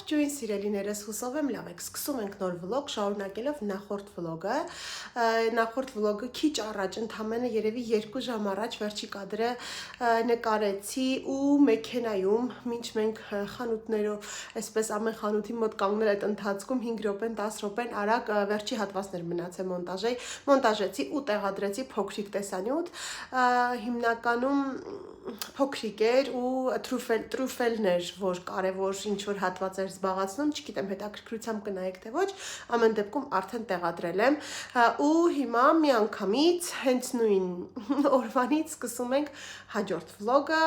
Ողջույն սիրելիներս, հուսով եմ լավ եք, սկսում ենք նոր վլոգ, շարունակելով նախորդ վլոգը, նախորդ վլոգը քիչ առաջ, ընդամենը երևի 2 ժամ առաջ վերջի կադրը նկարեցի ու մեքենայում, մինչ մենք խանութներով, այսպես ամեն խանութի մոտ կանգնել այդ ընթացքում 5 րոպեն, 10 րոպեն արագ վերջի հատվածներ մնացել մոնտաժեցի ու տեղադրեցի փոքրիկ տեսանյութ, հիմնականում փոքրիկ էր ու տրուֆելներ, որ կարևոր ինչ-որ հատված էր զբաղացնում, չգիտեմ հետաքրքրությամբ կնայեք թե ոչ, ամեն դեպքում արդեն տեղադրել եմ ու հիմա միանգամից հենց նույն օրվանից սկսում ենք հաջորդ վլոգը,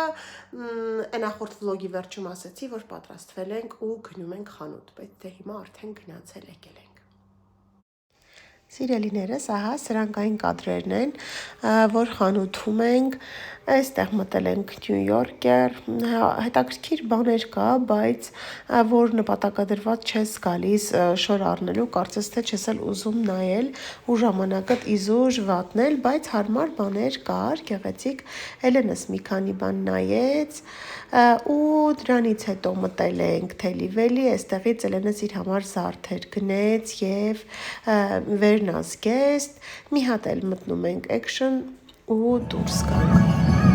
նախորդ վլոգի վերջում ասեցի, որ պատրաստվել ենք ու գնում ենք խանութ, բայց դե հիմա արդեն գնացել եկել ենք։ Սիրելիներս, ահա սրանք այն կադրերն են, որ խանութում ենք, այստեղ մտել ենք Նյու Յորքեր, հետաքրքիր բաներ կա, բայց որ նպատակադրված չես գալիս շոր առնելու, կարծես թե չես էլ ուզում նայել ու ժամանակդ իզուր վատնել, բայց հարմար բաներ կար, գեղեցիկ, Էլենս մի քանի բան նայեց ու դրանից հետո մտել ենք Թելիվելի, այստեղից Էլենս իր համար զարդեր գնեց եւ վերնազգեստ, մի հատ էլ մտնում ենք Action ու դուրս գանք։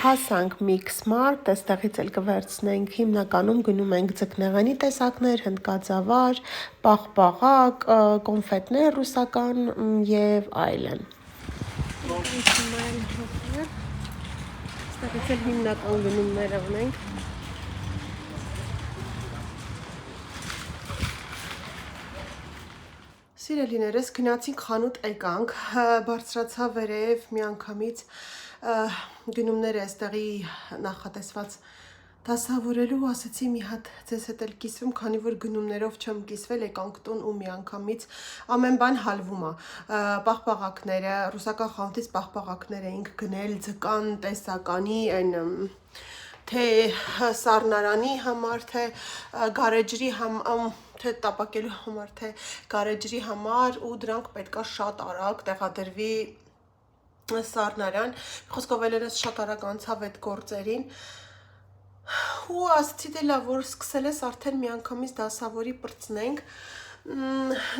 Հասանք Mixmart, այստեղից էլ կվերցնենք, հիմնականում գնում ենք ձկնեղենի տեսակներ, հնդկածավար, պաղպաղակ, կոնֆետներ ռուսական եւ այլն։ Այստեղից էլ հիմնական գնումները ունենք։ Սիրելիներս, գնացինք խանութ եկանք, բարձրացա վերև միանգամից գնումները այստեղի նախատեսված դասավորելու, ասեցի մի հատ ձեզ հետ էլ կիսվեմ, քանի որ գնումներով չեմ կիսվել, եկանք տուն ու միանգամից ամեն բան հալվում է, պաղպաղակները, ռուսական խանութից պաղպաղակներ էինք գնել, ձկան տեսականի, այն թե սառնարանի համար, թե գարեջրի թե տապակելու համար, թե գարեջրի համար ու դրանք պետքա շատ արագ տեղադրվի սառնարան, խոսքով Էլենս շատ արագ անցավ այդ գործերին ու ասեցի դե լավ, որ սկսել ես արդեն միանգամից դասավորի պրծնենք,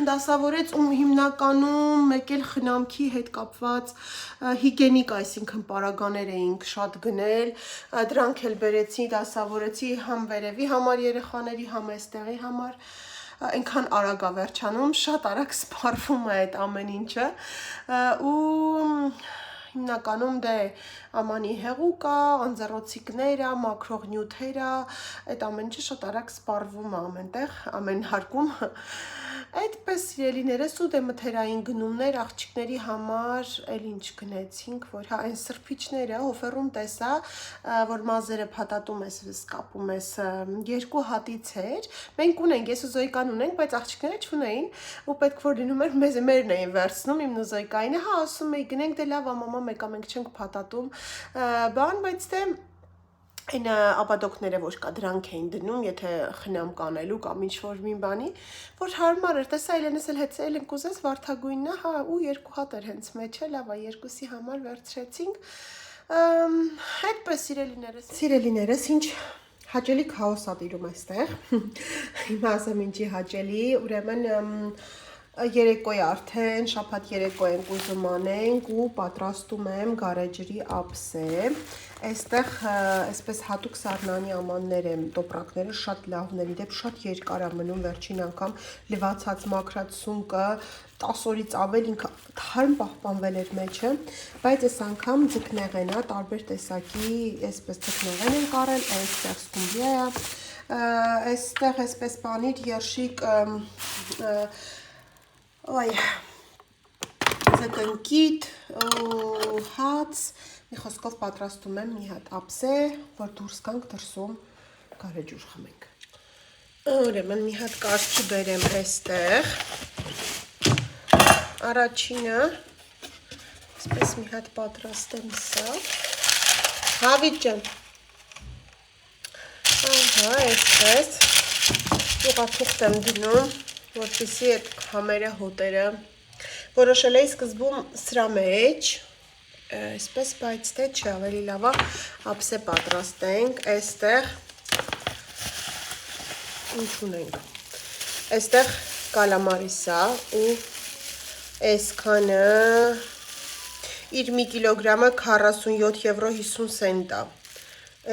դասավորեց ու հիմնականում մեկ էլ խնամքի հետ կապված հիգենիկ, այսինքն պարագաներ էինք շատ գնել, դրանք էլ բերեցի, դասավորեցի համ վերևի համար երեխաների, համ այստեղի համար, այնքան արագ է վերջանում, շատ արագ սպառվում է այդ ամեն ինչը ու հիմնականում դե ամանի հեղուկ է, անձեռոցիկներ է, մաքրող նյութեր է, այդ ամեն ինչը շատ արագ սպառվում է ամենտեղ, ամեն հարկում, այդպես սիրելիներս ու դե մթերային գնումներ աղջիկների համար էլ ինչ գնեցինք, որ հա այն սրբիչները հոֆերում տեսա, որ մազերը փաթաթում ես, կապում ես 2 հատից էր, մենք ունենք, ես ու Զոյկան ունենք, բայց աղջիկները չունեին ու պետք որ լինում էր մերն էին վերցնում, իմն ու Զոյկայինը, հա ասում էի գնենք, դե լավ, մամա մեկա մենք չենք փաթաթում, բան, բայց դե այն ապադոկները որ կա դրանք էին դնում, եթե խնամք անելու կամ ինչ-որ մի բանի, որ հարմար էր, տեսա Էլենս էլ հետ էլ ենք ուզես վարդագույնն է, հա ու 2 հատ էր հենց մեջը, լավ է, 2-ի համար վերցրեցինք, այդպես սիրելիներս, ինչ հաճելի քաոս ա տիրում այստեղ, հիմա ասեմ ինչի հաճելի, ուրեմն երեկո է արդեն, շաբաթ երեկո ենք ուզում անենք ու պատրաստում եմ գարեջրի ափսե, այստեղ այսպես հատուկ սառնանի ամաններ եմ, տոպրակները շատ լավն են, դեպ շատ երկար է մնում վերջին անգամ լվացած մաքրած սունկը 10 օրից ավել ինքը թարմ պահպանվել էր մեջը, բայց այս անգամ ձկնեղեն է, տարբեր տեսակի այսպես ձկնեղեն են կարել, այստեղ սկումբրիա է, այստեղ այսպես պանիր, երշիկ, ձկնկիթ, հաց, մի խոսքով պատրաստում եմ մի հատ ափսե, որ դուրս գանք դրսում գարեջուր խմենք։ Ուրեմն մի հատ կարճ բերեմ այստեղ։ Առաջինը Այսպես մի հատ պատրաստեմ սա։ Հավիթ ջան։ Ահա, այսպես ուղղաթուղթ եմ դնում, որպեսզի այդ համերը հոտերը որոշել էի սկզբում սրա մեջ, այսպես, բայց թե չէ, ավելի լավ է ափսե պատրաստենք, այստեղ ինչ ունենք։ Այստեղ կալամարիսա ու այսքանը իր 1 կիլոգրամը 47 եվրո 50 սենտ է։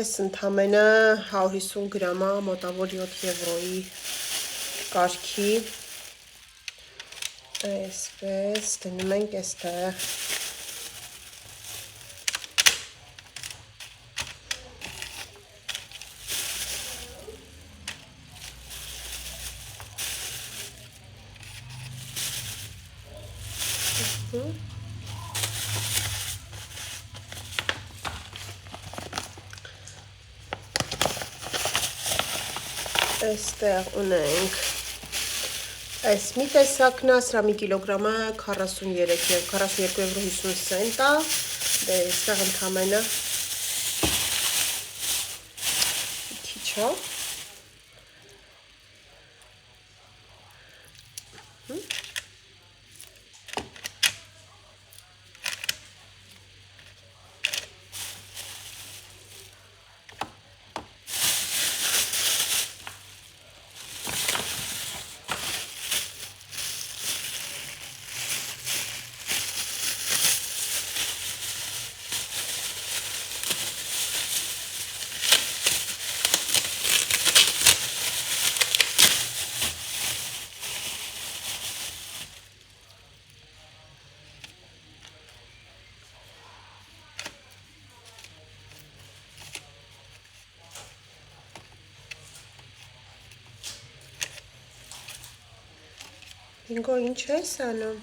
Այս ընդամենը 150 գրամա մոտավոր 7 եվրոյի կարգի։ Այսպես դնում ենք այստեղ։ Այստեղ ունենք այս մի տեսակն է, սրա 1 կիլոգրամը 42 եվրո 50 սենտ է, դե այստեղ ընդամենը քիչ է։ Ինգո ինչ ես անում։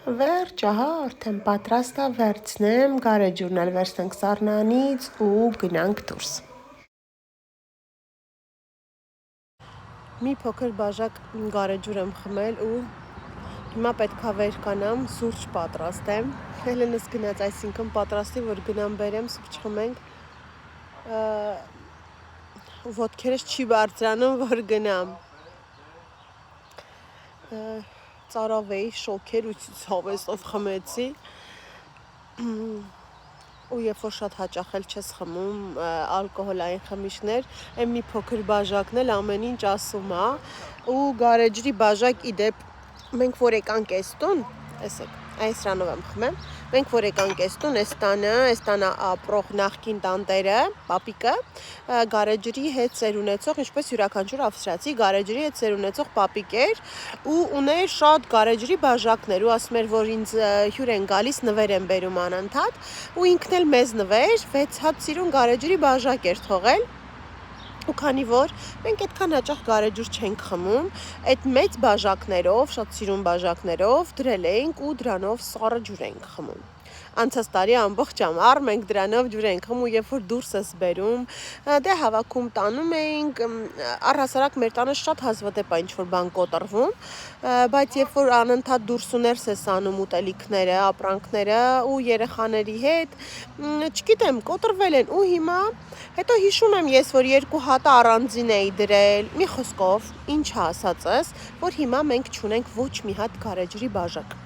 Վերջ, ահա, արդեն պատրաստ է, վերցնեմ, գարեջուրն էլ վերցնենք սառնանից ու գնանք դուրս։ Մի փոքր բաժակ գարեջուր եմ խմել ու հիմա պետքա վեր կանամ, սուրճ պատրաստեմ։ Հելենս գնաց, այսինքն պատրաստի, որ գնամ բերեմ, սուրճ խմենք։ Ոտքերս չի բարձրանում, որ գնամ։ Ծարավ էի, շոքեր ու ցավեսով խմեցի ու երբ որ շատ հաճախ էլ չես խմում ալկոհոլային խմիչքներ, այն մի փոքր բաժակն էլ ամեն ինչ ասում է ու գարեջրի բաժակ իդեպ մենք որ եկանք այս տուն, տեսեք, այս սրանով եմ խմեմ, մենք որ եկանք այս տուն, այս տանը ապրող նախկին տանտերը, պապիկը, գարեջրի հետ ծեր ունեցող, ինչպես յուրաքանչյուր ավստրիացի գարեջրի հետ ծեր ունեցող պապիկ էր ու ուներ շատ գարեջրի բաժակներ ու ասում էր, որ ինձ հյուր են գալիս, նվեր են բերում անընդհատ ու ինքն էլ մեզ նվեր 6 հատ սիրուն գարեջրի բաժակ էր թողել ու քանի որ մենք այդքան հաճախ գարեջուր չենք խմում, այդ մեծ բաժակներով, շատ սիրուն բաժակներով դրել էինք ու դրանով սառը ջուր էինք խմում։ անցած տարի ամբողջ ամառ մենք դրանով ջուր ենք խմում, երբ որ դուրս ես բերում, դե հավաքում տանում էինք, առհասարակ մեր տանը շատ հազվադեպ է ինչ-որ բան կոտրվում, բայց երբ որ անընդհատ դուրս ու ներս ես անում ուտելիքները, ապրանքները ու երեխաների հետ, չգիտեմ, կոտրվել են ու հիմա, հետո հիշում եմ ես, որ 2 հատը առանձին էի դրել, մի խոսքով, ինչա ասածս, որ հիմա մենք չունենք ոչ մի հատ գարեջրի բաժակ։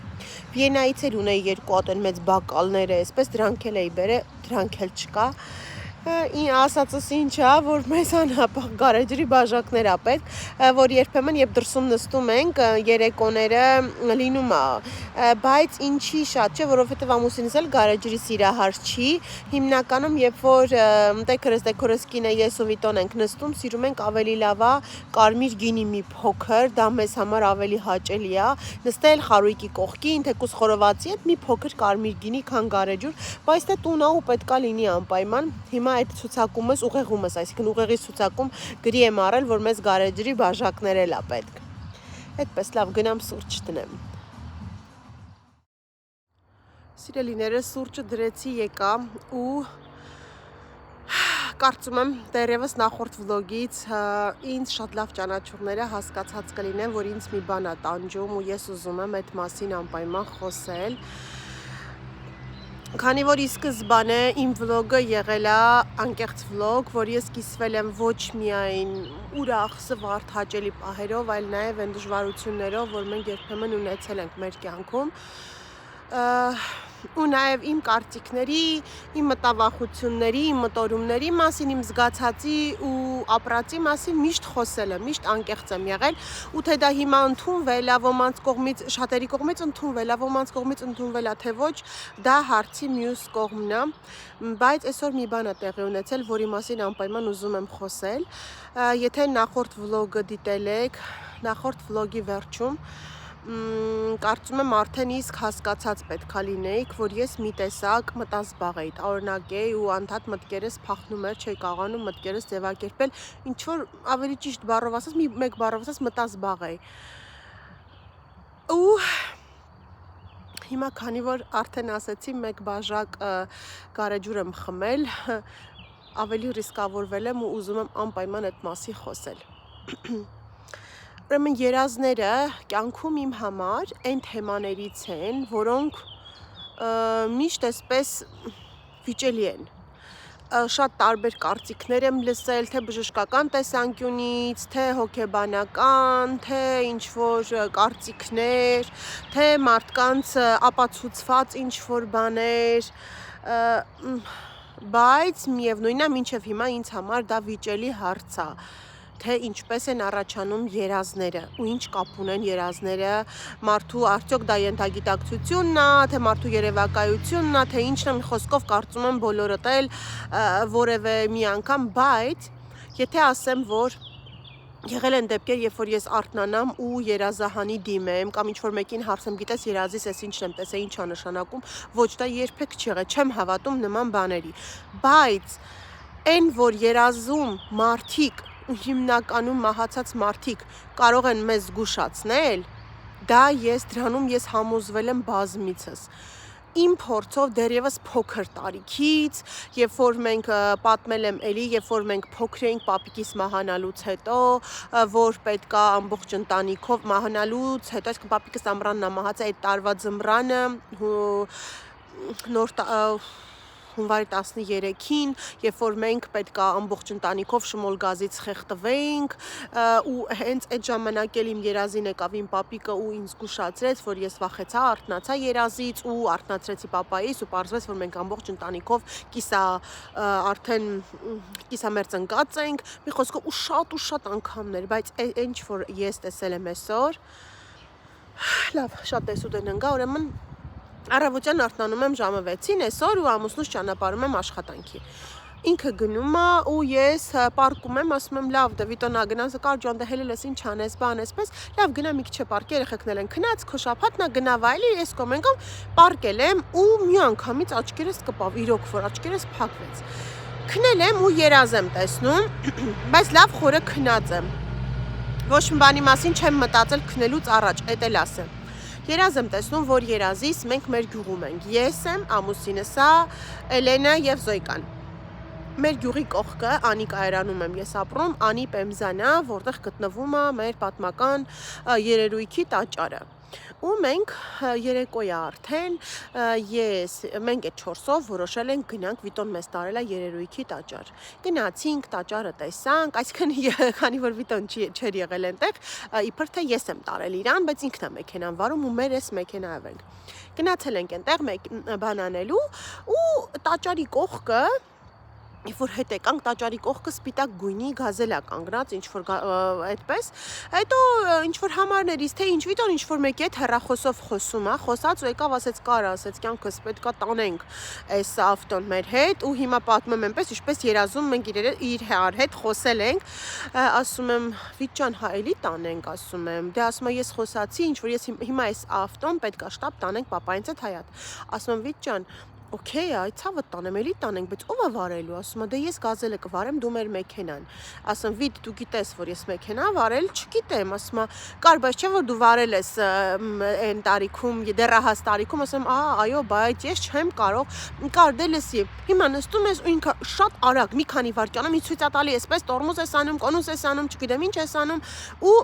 Վիեննայից էլ ունեի 2 հատ են մեծ բակալները, այսպես դրանք էլ էի բերել, դրանք էլ չկա։ Ասածս ինչա, որ մեզ անհապաղ գարեջրի բաժակներ ա պետք, որ երբեմն երբ դրսում նստում ենք, երեկոները լինում է, բայց ինչի շատ չէ, որովհետև ամուսինս էլ գարեջրի սիրահար չի, հիմնականում երբ որ տեքրես կինը ես ու Վիտոն ենք նստում, սիրում ենք ավելի լավ է կարմիր գինի մի փոքր, դա մեզ համար ավելի հաճելի է, նստել խարույկի կողքին, թեկուզ խորովածի հետ մի փոքր կարմիր գինի, քան գարեջուր, բայց դե տունա ու պետքա լինի անպայման, հիմա այդ ցուցակումս ուղեղումս, այսինքն ուղեղի ցուցակում գրի եմ առել, որ մեզ գարեջրի բաժակներ էլ է պետք։ Այդպես լավ գնամ սուրճ դնեմ։ Սիրելիները, սուրճը դրեցի եկա ու կարծում եմ դեռևս նախորդ վլոգից ինձ շատ լավ ճանաչողները հասկացած կլինեն, որ ինձ մի բան է տանջում ու ես ուզում եմ այդ մասին անպայման խոսել։ Քանի որ ի սկզբանե իմ վլոգը եղել է անկեղծ վլոգ, որ ես կիսվել եմ ոչ միայն ուրախ, սվարթ, հաճելի պահերով, այլ նաև այն դժվարություններով, որ մենք երբեմն ունեցել ենք մեր կյանքում, ու նաև իմ կարծիքների, իմ մտավախությունների, իմ մտորումների մասին, իմ զգացածի ու ապրածի մասին միշտ խոսել եմ, միշտ անկեղծ եմ եղել, ու թե դա հիմա ընդունվել է ոմանց կողմից, շատերի կողմից ընդունվել է, ոմանց կողմից ընդունվել է, թե ոչ, դա հարցի մյուս կողմն է, բայց այսօր մի բան է տեղի ունեցել, որի մասին անպայման ուզում եմ խոսել, եթե նախորդ վլոգը դիտել եք, նախորդ վլոգի վերջում կարծում եմ արդեն իսկ հասկացած պետքա լինեիք, որ ես մի տեսակ մտազբաղ էի, տարօրինակ էի ու անդադ մտքերս փախնում էր, չէի կարողանում մտքերս ձևակերպել, ինչ որ ավելի ճիշտ բառով ասած, մեկ բառով ասած մտազբաղ էի։ Ու հիմա քանի որ արդեն ասեցի մեկ բաժակ գարեջուր եմ խմել, ավելի ռիսկավորվել եմ ու ուզում եմ անպայման այդ մասի խոսել։ Ուրեմն երազները կյանքում իմ համար այն թեմաներից են, որոնք միշտ այսպես վիճելի են։ Շատ տարբեր կարծիքներ եմ լսել, թե բժշկական տեսանկյունից, թե հոգեբանական, թե ինչ-որ կարծիքներ, թե մարդկանց ապացուցված ինչ-որ բաներ, բայց միևնույնն է, մինչև հիմա ինձ համար դա վիճելի հարց է, թե ինչպես են առաջանում երազները ու ինչ կապ ունեն երազները մարդու, արդյոք դա ենթագիտակցությունն է, թե մարդու երևակայությունն է, թե ինչն է, մի խոսքով կարծում եմ բոլորդ էլ որևէ մի անգամ, բայց եթե ասեմ, որ եղել են դեպքեր, երբ որ ես արթնանամ ու երազահանի դիմեմ կամ ինչ-որ մեկին հարցեմ, գիտես երազիս ես ինչն եմ տեսել, ինչ է նշանակում, ոչ դա երբեք չի եղել, չեմ հավատում նման բաների, բայց այն, որ երազում մարդիկ ու հիմնականում մահացած մարդիկ կարող են մեզ զգուշացնել, դրանում ես համոզվել եմ բազմիցս։ Իմ փորձով դեռևս փոքր տարիքից, երբ որ մենք պատմել եմ էլի, երբ որ մենք փոքր էինք պապիկիս մահանալուց հետո, որ պետք է ամբողջ ընտանիքով մահանալուց հետո, այսինքն պապիկս ամռանն է մահացել, այդ տարվա ձմռանը հունվարի 13-ին, երբ որ մենք պետք է ամբողջ ընտանիքով Շմոլ գազից խեղդվեինք, ու հենց այդ ժամանակ էլ իմ երազին եկավ իմ պապիկը ու ինձ զգուշացրեց, որ ես վախեցա, արթնացա երազից ու արթնացրեցի պապայիս ու պարզվեց, որ մենք ամբողջ ընտանիքով արդեն կիսամերձ ընկած ենք, մի խոսքով ու շատ անգամներ, բայց ինչ որ ես տեսել եմ այսօր, լավ, շատ տեսուտ են ընկա, ուրեմն առավոտյան արթնանում եմ ժամը 6-ին այսօր ու ամուսնուս ճանապարհում եմ աշխատանքի։ Ինքը գնում է ու ես պարկում եմ, ասում եմ լավ, դե Վիտոնա գնաս, Կարջան, դե հելել ես ինչ անես, բան այսպես, լավ գնա մի քիչ պարկի, երեխեքն էլ են քնած, քո շաբաթն է, գնա վայելի, ես կոմենկամ պարկել եմ ու մի անգամից աչքերս կպավ, իրոք որ աչքերս փակվեց։ Քնել եմ ու երազ եմ տեսնում, բայց լավ խորը քնած եմ։ Ոչ մի բանի մասին չեմ մտածել քնելուց առաջ, էդ էլ ասեմ։ երազ եմ տեսնում, որ երազիս մենք մեր գյուղում ենք, ես եմ, ամուսինս է, Էլենը և Զոյկան։ Մեր գյուղի կողքը Անի կայարանում եմ ես ապրում, Անի Պեմզանա, որտեղ գտնվում է մեր պատմական երերույքի տաճարը։ Ու մենք երեկոյ արդեն մենք այդ 4-ով որոշել ենք գնանք Վիտոն մեզ տարել է երերույքի տաճար։ Գնացինք, տաճարը տեսանք, այսինքն քանի որ Վիտոն չէր եղել այնտեղ, իբր թե ես եմ տարել իրան, բայց ինքն է մեքենան վարում ու մեր էս մեքենայով ենք։ Գնացել ենք այնտեղ բան անելու ու տաճարի կողքը Երբ որ հետ եկանք տաճարի կողքը սպիտակ գույնի գազելա կանգնած ինչ-որ այդպես, հետո ինչ-որ համարներից թե ինչ Վիտոն ինչ-որ մեկի հետ հեռախոսով խոսում է, խոսած ու եկավ ասեց կար, ասեց կյանքս պետքա տանենք այս ավտոն մեր հետ ու հիմա պատմեմ այնպես, ինչպես երազում մենք իր հետ խոսել ենք, ասում եմ Վիտ ջան, հա էլի տանենք, ասում եմ, դե ասում եմ ես խոսացի, ինչ որ ես հիմա այս ավտոն պետքա շտապ տանենք պապայինց հետ Հայատ, ասում եմ Վիտ ջան Okay, այդ ցավը տանեմ, էլի տանենք, բայց ով է վարելու, ասում է, դե ես գազելը կվարեմ, դու մեր մեքենան։ Ասում Վիտ, դու գիտես, որ ես մեքենա վարել չգիտեմ, ասում է, կար, բայց չէ որ դու վարել ես այն տարիքում, դեռահաս տարիքում, ասում այո, բայց ես չեմ կարող, կար դե լսի։ Հիմա նստում ես ու ինքը շատ արագ, մի քանի վայրկյանում ինձ ցույց է տալի, այսպես տորմոզ ես անում, կոնուս ես անում, չգիտեմ ինչ ես անում ու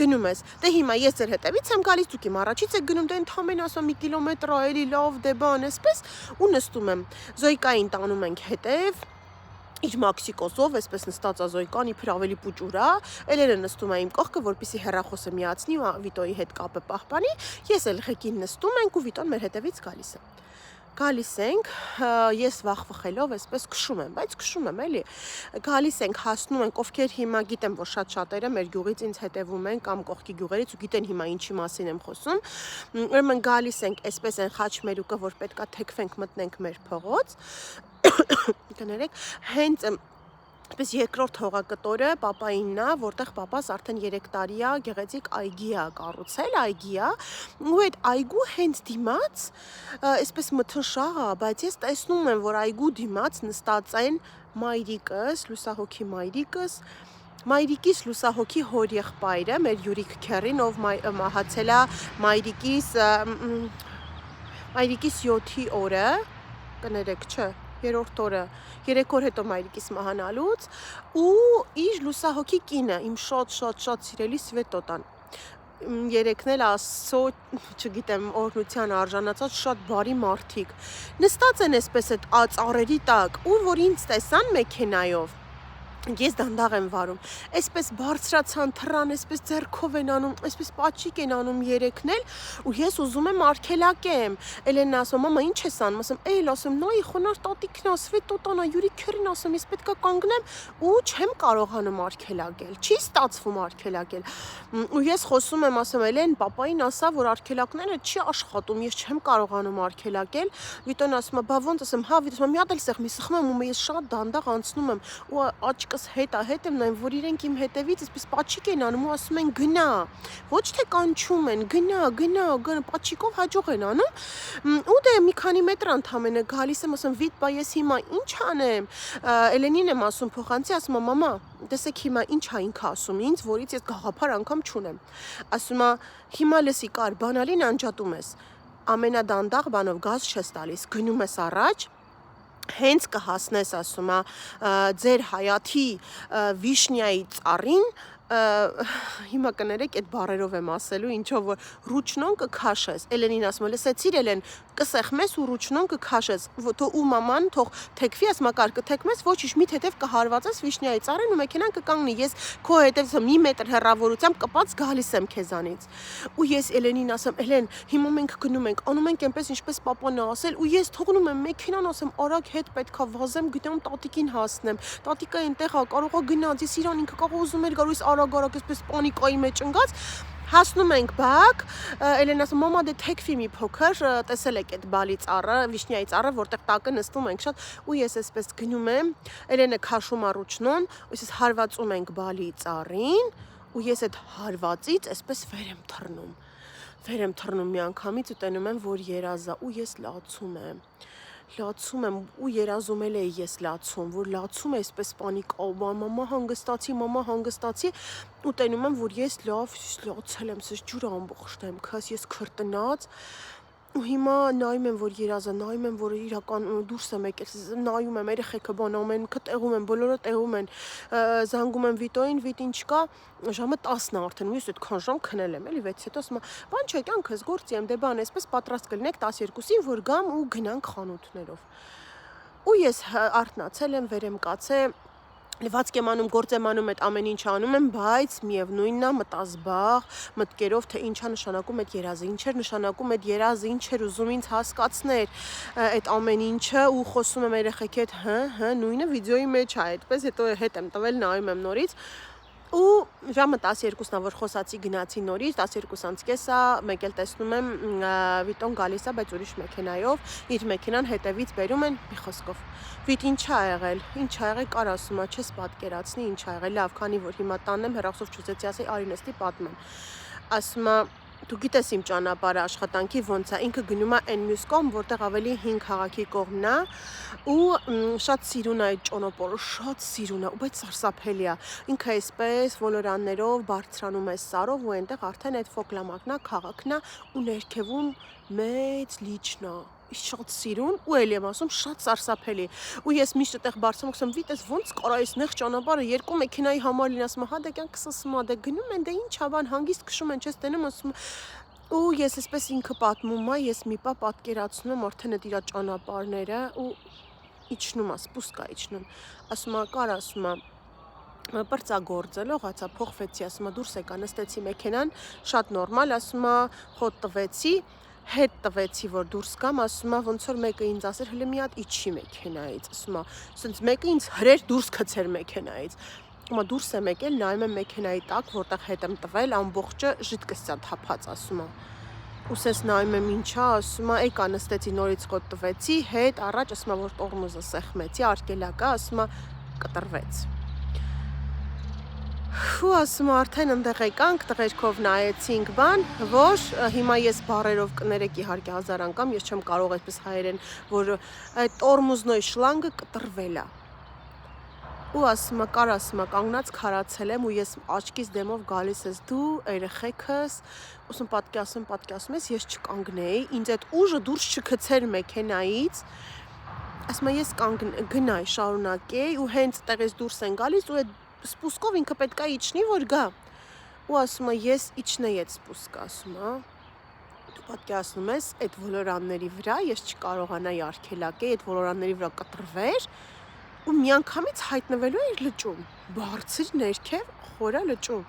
գնում ես։ Դե հիմա ես ձեր հետևից եմ գալիս, դուք իմ առաջից եք գնում, դե ընդամենը ասում 1 կիլոմետր է, էլի լավ, դե բան, այսպես ու նստում եմ, Զոյկային տանում ենք հետև, իր մաքսիկոսով, այսպես նստած է Զոյկան, իբր ավելի պուճուր է, Էլենը նստում է իմ կողքը, որպեսզի հեռախոսը միացնի ու Վիտոյի հետ կապը պահպանի, ես էլ ղեկին նստում ենք ու Վիտոն մեր հետևից գալիս է։ Գալիս ենք, ես վախվխելով այսպես քշում եմ, բայց քշում եմ էլի, գալիս ենք, հասնում ենք, ովքեր հիմա գիտեմ, որ շատ-շատերը մեր գյուղից ինձ հետևում են կամ կողքի գյուղերից ու գիտեն հիմա ինչի մասին եմ խոսում, ուրեմն գալիս ենք այսպես են խաչմերուկը, որ պետքա թեքվենք, մտնենք մեր փողոց, կներեք, հենց Պես երկրորդ հողակտորը պապայինն է, որտեղ պապաս արդեն 3 տարի է գեղեցիկ այգի է կառուցել, այգի է, ու այդ այգու հենց դիմաց, այսպես մթնշաղ է, բայց ես տեսնում եմ, որ այգու դիմաց նստած են մայրիկս, լուսահոգի մայրիկիս լուսահոգի հոր եղբայրը, մեր Յուրիկ Քերին, ով մահացել է մայրիկիս 7-ի օրը, կներեք, չէ, 3-րդ օրը, 3 օր հետո մայրիկիս մահանալուց ու իր լուսահոգի կինը, իմ շատ սիրելի Սվետոտան, երեքն էլ Աստծո, չգիտեմ, օրհնության արժանացած շատ բարի մարդիկ, նստած են այսպես այդ ծառերի տակ ու որ ինձ տեսան մեքենայով, ես դանդաղ եմ վարում, այսպես բարձրացան թռան, այսպես ձեռքով են անում, այսպես պաչիկ են անում երեքն էլ ու ես ուզում եմ արգելակեմ, Էլենն ասում, մամա ինչ ես անում, ասում, էյլ ասում, նայ խոնար տատիկն է, Սվետոտան է, Յուրիկ Քերին ասում, ես պետքա կանգնեմ ու չեմ կարողանում արգելակել, չի ստացվում արգելակել ու ես խոսում եմ, ասում Էլեն, պապային ասա, որ արգելակները չի աշխատում, ես չեմ կարողանում արգելակել, Վիտոն ասում, բա ոնց ասեմ, հա Վիտոն, մի հատ էլ սեղմի սխմեմ ու ես շատ դանդաղ անցնում եմ ու աչքս հետ եմ նայում, որ իրենք իմ հետևից այսպես պաչիկ են անում ու ասում են գնա, ոչ թե կանչում են, գնա, պաչիկով հաջող են անում ու դե մի քանի մետր ընդամենը գալիս եմ, ասում Վիտ, բա ես հիմա ինչ անեմ, Էլենին եմ ասում փոխանցի, ասում մամա, տեսեք հիմա ինչ է ինքը ասում ինձ, որից ես գաղափար անգամ չունեմ, ասում հիմա լսի կար, բանալին անջատում ես, ամենադանդաղ բանով գազ չես տալիս, գնում ես առաջ, հենց կհասնես, ասում ձեր Հայաթի վիշնյայի ծառին, հիմա կներեք այդ բառերով եմ ասելու, ինչով որ ռուչնոն կքաշես, Էլենին ասում, լսեցիր Էլեն, կսեղմես ու ռուչնոն կքաշես, ու մաման թող թեքվի, ասում կար կթեքմես, ոչինչ մի թեթև կհարվածես վիշնյայի ծառին ու մեքենան կկանգնի, ես քո հետևից մի մետր հեռավորությամբ կպած գալիս եմ քեզանից, ու ես Էլենին ասեմ, Էլեն, հիմա մենք գնում ենք, անում ենք այնպես ինչպես պապան է ասել, ու ես թողնում եմ մեքենան, ասեմ, արագ հետ պետքա վազեմ, գիտեմ տատիկին հասնեմ, տատիկը այնտեղ է, կարող է գնաց, ես իրան ինքը կարող ուզում էր գալ, արագ այսպես պանիկայի մեջ ընկած, հասնում ենք բակ, Էլենն ասում, մամա դե թեքվի մի փոքր, տեսել եք այդ բալի ծառը, վիշնյայի ծառը, որտեղ տակը նստում ենք շատ, ու ես այսպես գնում եմ, Էլենը քաշում է ռուչնոն, ու ես հարվածում ենք բալի ծառին, ու ես այդ հարվածից այսպես վեր եմ թռնում մի անգամից ու տենում եմ, որ երազա, ու ես լացում եմ, լացում եմ ու երազում էի ես լացում, որ լացում է այսպես պանիկա, մամա հանգստացի ու տենում եմ, որ ես լավ լացել եմ, սես ջուրը ամբողջ դեմքս, ես քրտնած ու հիմա նայում եմ, որ երազա, նայում եմ, որ իրական դուրս եմ եկել, նայում եմ, երեխեքը բան ամենքը տեղում են, բոլորը տեղում են, զանգում եմ Վիտոյին, Վիտին չկա, ժամը 10-ն է արդեն, ու ես այդքան ժամ քնել եմ, էլի 6-ից հետո ասում եմ, բան չէ, կյանքս գործի եմ, դե բան այսպես պատրաստ կլինեք 12-ին, որ գամ ու գնանք խանութներով։ Ու ես արթնացել եմ, վեր եմ կացել, լվացք եմ անում, գործ եմ անում, այդ ամեն ինչ անում եմ, բայց միևնույնն է մտազբաղ մտքերով, թե ինչա նշանակում այդ երազը, ինչ էր նշանակում այդ երազը, ինչ էր ուզում ինձ հասկացներ այդ ամեն ինչը ու խոսում եմ երեխեքի հետ, նույնը վիդեոյի մեջ է, այդպես հետո հետ եմ տվել, նայում եմ նորից ու ժամը 12-ն է, որ խոսացի գնացի նորից, 12:30 է, մեկ էլ տեսնում եմ Վիտոն գալիս է, բայց ուրիշ մեքենայով, իր մեքենան հետևից բերում են, մի խոսքով։ Վիտ ինչ ա եղել, կար ասում, չես պատկերացնի ինչ ա եղել, լավ, քանի որ հիմա տանեմ, հեռախոսով չուզեցի ասի, արի նստի պատմեմ։ Ասում է, դու գիտես իմ ճանապարհը աշխատանքի ոնց է, ինքը գնում է այն մյուս կողմ, որտեղ ավելի հին քաղաքի կողմն է ու շատ սիրուն է այդ ճանապարհը, շատ սիրուն է, բայց սարսափելի է։ Ինքը այսպես ոլորաններով բարձրանում է սարով ու այնտեղ արդեն այդ ֆոկլամակն է, քաղաքն է ու ներքևում մեծ լիճն է։ Շատ սիրուն ու էլի եմ ասում շատ սարսափելի ու ես միշտ այդտեղ բարձրանում ասում վիտես ոնց կարա այս նեղ ճանապարհը երկու մեքենայի համար լինի ասում հա դե կյանքս ասում դե գնում են դե ինչ ա բան հանգիստ քշում են չես տենում ասում ու ես այսպես ինքը պատմում է ես մի պա պատկերացնում եմ արդեն այդ իր ճանապարհները ու իջնում է սպուսկա իջնում ասում կար ասում պրծագործելով հացա փոխվեցի ասում դուրս եկա նստեցի մեքենան շատ նորմալ ասում խոտ տվեցի հետ տվեցի որ դուրս գամ ասում ոնց որ մեկը ինձ ասեր հələ մի հատ իջի մեքենայից ասում ասենց մեկը ինձ հրեր դուրս գցեր մեքենայից Ումա դուրս եմ եկել նայում եմ մեքենայի տակ որտեղ հետ եմ տվել ամբողջը ժիտկստյա թափած ասում ու սենց նայում եմ ինչա ասում եկա նստեցի նորից խոտ տվեցի հետ առաջ ասում որ տորմոզը սեղմեցի արկելակը ասում կտրվեց ու ասում արդեն ընդեղ եկանք տղերքով նայեցինք բան որ հիմա ես բառերով կներեք իհարկե 1000 անգամ ես չեմ կարող այդպես հայերեն որ այդ տորմոզնոյ շլանգը կտրվել է ու ասում կար ասում կանգնած քարացել եմ ու ես աչքիս դեմով գալիս ես դու երեխեքս ուսում պատկասում ես չկանգնեի ինձ այդ ուժը դուրս չգցեր մեքենայից ասում ես գնայի շարունակեի ու հենց տեղից դուրս են գալիս ու այդ սպուսկով ինքը պետք է իջնի որ գա ու ասում ես իջնեի այդ սպուսկը ասում դու պատկերացնում ես այդ ոլորանների վրա ես չկարողանայի արգելակել այդ ոլորանների վրա կտրվեր ու միանգամից հայտնվելու էր լճում բարձր ներքև խորա լճում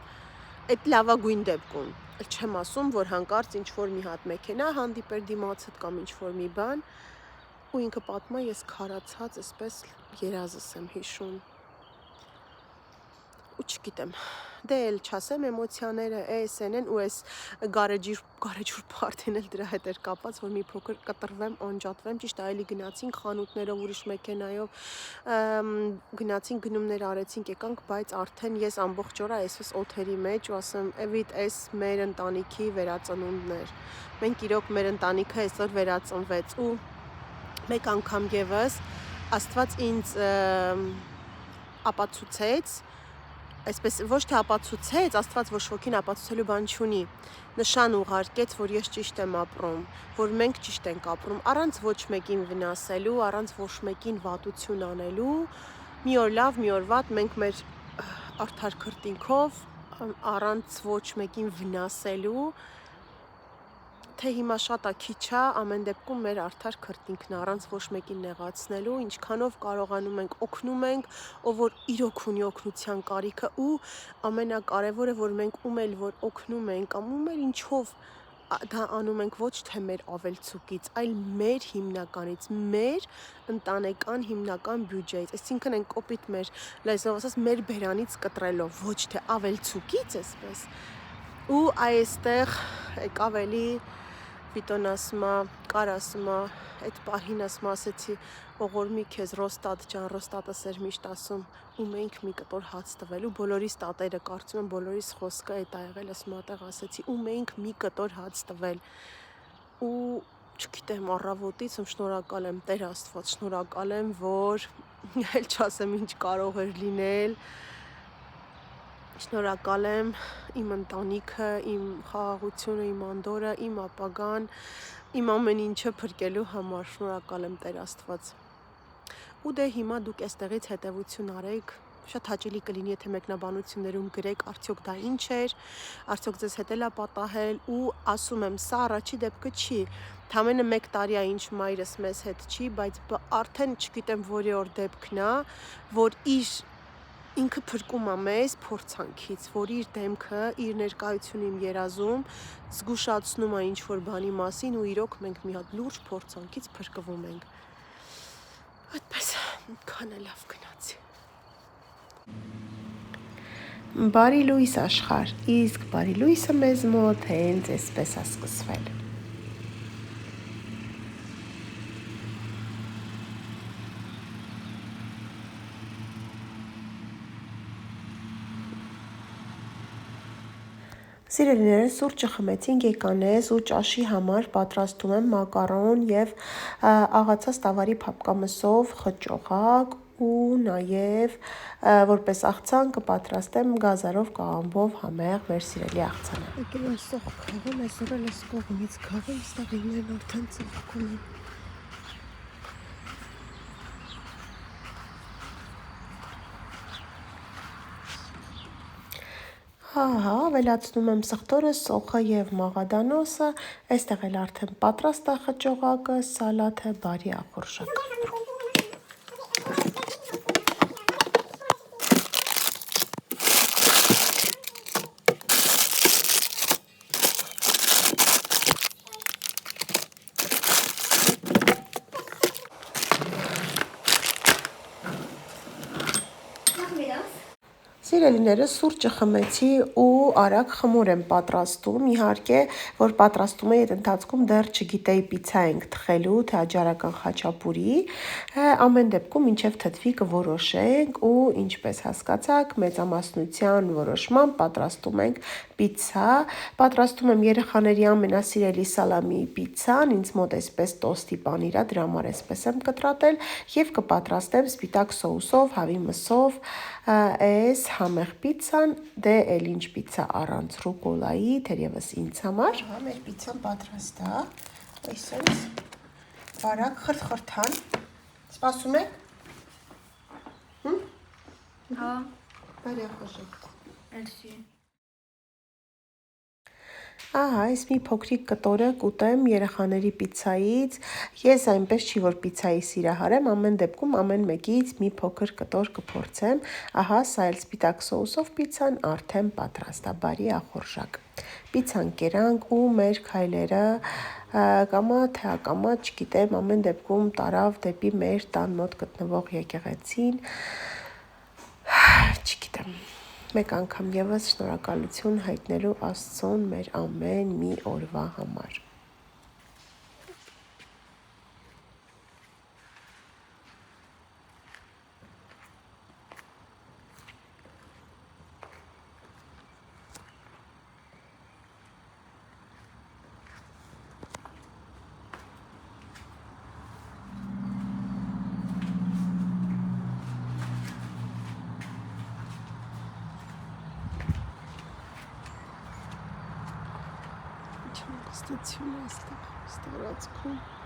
այդ լավագույն դեպքում չեմ ասում որ հանկարծ ինչ որ մի հատ մեքենա հանդիպեր դիմացդ կամ ինչ որ մի բան ու ինքը պատմա ես քարացած այսպես երազս եմ հիշում ու չգիտեմ դե էլ չասեմ էմոցիաները էսեն են ու էս գարեջուր պարտին էլ դրա հետ էր կապած որ մի փոքր կտրվեմ անջատվեմ ճիշտ այլի գնացինք խանութներով ուրիշ մեքենայով գնացինք գնումներ արեցինք եկանք բայց արդեն ես ամբողջ օրը այսպես օթերի մեջ ու ասեմ էվիտ էս մեր ընտանիքի վերածնունդն էր մենք իրոք մեր ընտանիքը այսօր վերածնվեց ու մեկ անգամ եւս Աստված ինձ ապացուցեց Այսպես ոչ թե ապացուցեց, Աստված ոչ ոքին ապացուցելու բան չունի։ Նշան ուղարկեց, որ ես ճիշտ եմ ապրում, որ մենք ճիշտ ենք ապրում, առանց ոչ մեկին վնասելու, առանց ոչ մեկին վատություն անելու։ Մի օր լավ, մի օր վատ, մենք մեր արդար քրտինքով, առանց ոչ մեկին վնասելու, թե հիմա շատ է քիչ է, ամեն դեպքում մեր արդար քրտինքն առանց ոչ մեկին նեղացնելու, ինչքանով կարողանում ենք օգնում ենք, ով որ իրոք ունի օգնության կարիքը ու ամենակարևորը որ մենք ում էլ որ օգնում ենք, կամ ում էլ ինչով դա անում ենք ոչ թե մեր ավելցուկից, այլ մեր հիմնականից, մեր ընտանեկան հիմնական բյուջեից, այսինքն այն կոպիտ մեր լեզվով ասած մեր բերանից կտրելով, ոչ թե ավելցուկից այսպես։ Ու այստեղ եկավ էլի Վիտոն ասում կար ասում այդ պահին ասեցի ողորմի քեզ Ռոստատ ջան Ռոստատս էր միշտ ասում ու մենք մի կտոր հաց տվելու բոլորիս տատերը կարծում են բոլորիս խոսքը այդ ա եղել ասում այդտեղ ասեցի ու մենք մի կտոր հաց տվել ու չգիտեմ, առավոտից շնորհակալ եմ Տեր Աստված, շնորհակալ եմ, որ էլ չասեմ ինչ կարող էր լինել։ Շնորհակալ եմ իմ ընտանիքը, իմ խաղաղությունը, իմ անդորը, իմ ապագան, իմ ամեն ինչը փրկելու համար։ Շնորհակալ եմ Տեր Աստված։ Ու դե հիմա դուք այստեղից հետևություն արեք, շատ հաճելի կլինի, եթե մեկնաբանություններում գրեք, արդյոք դա ինչ էր, արդյոք ձեզ հետ էլա պատահել, ու ասում եմ, սա առաջի դեպքը չի, թամենը 1 տարի է ինչ մայրս մեզ հետ չի, բայց արդեն չգիտեմ որի օր դեպքն է, որ ինքը փրկում է մեզ փորձանքից, որ իր դեմքը, իր ներկայությունը իմ երազում զգուշացնում է ինչ-որ բանի մասին ու իրոք մենք մի հատ լուրջ փորձանքից փրկվում ենք։ Այդպես, քան է լավ գնացի։ Բարի լույս աշխարհ, իսկ բարի լույսը մեզ մոտ հենց այսպես է սկսվել։ Սիրելիներս, սուրճը խմեցինք, եկանես ու ճաշի համար պատրաստում եմ մակարոն եւ աղացած տավարի փապկամսով խճողակ ու նաեւ որպես աղցան կպատրաստեմ գազարով կաղամբով համեղ մեր սիրելի աղցանը։ Եկել եմ սոխ քաղում, այսօր էլ այս կողմից քաղում, ստեղիներն արդեն ծաղկում են։ Ավելացնում եմ սխտորը, սոխը եւ մաղադանոսը, այստեղ էլ արդեն պատրաստ է խճողակը, սալաթը, բարի ախորժակ։ Սիրելիներս, սուրճը խմեցի ու արագ խմոր եմ պատրաստում, իհարկե, որ պատրաստում էի այդ ընթացքում դեռ չգիտեի պիցա ենք թխելու, թե աջարական խաչապուրի, ամեն դեպքում մինչև թթվի կորոշենք ու ինչպես հասկացաք, մեծամասնության որոշմամբ պատրաստում ենք պիցա, պատրաստում եմ երեխաների ամենասիրելի սալամի պիցան, ինձ մոտ այսպես տոստի պանիր է, դրա համար այսպես եմ կտրատել եւ կպատրաստեմ սպիտակ սոուսով, հավի մսով, այս համեղ պիցան, դե էլ ինչ պիցա առանց ռուկոլայի, թերևս ինձ համար։ Մեր պիցան պատրաստ է, այսպես բարակ խրթխրթան, սպասում եք։ Հա։ Բարի ախորժակ։ Մերսի։ Ահա, այս մի փոքրիկ կտորը կուտեմ երեխաների պիցայից, ես այնպես չի, որ պիցայի սիրահար եմ, ամեն դեպքում ամեն մեկից մի փոքր կտոր կփորձեմ, ահա, սա էլ սպիտակ սոուսով պիցան արդեն պատրաստ է, բարի ախորժակ։ Պիցան կերանք ու մեր քայլերը կամա թե ակամա, չգիտեմ, ամեն դեպքում տարավ դեպի մեր տան մոտ գտնվող եկեղեցին, չգիտեմ։ Մեկ անգամ եւս շնորհակալություն հայտնելու Աստծուն մեր ամեն մի օրվա համար։ Ստացիոն է ստեղծքում։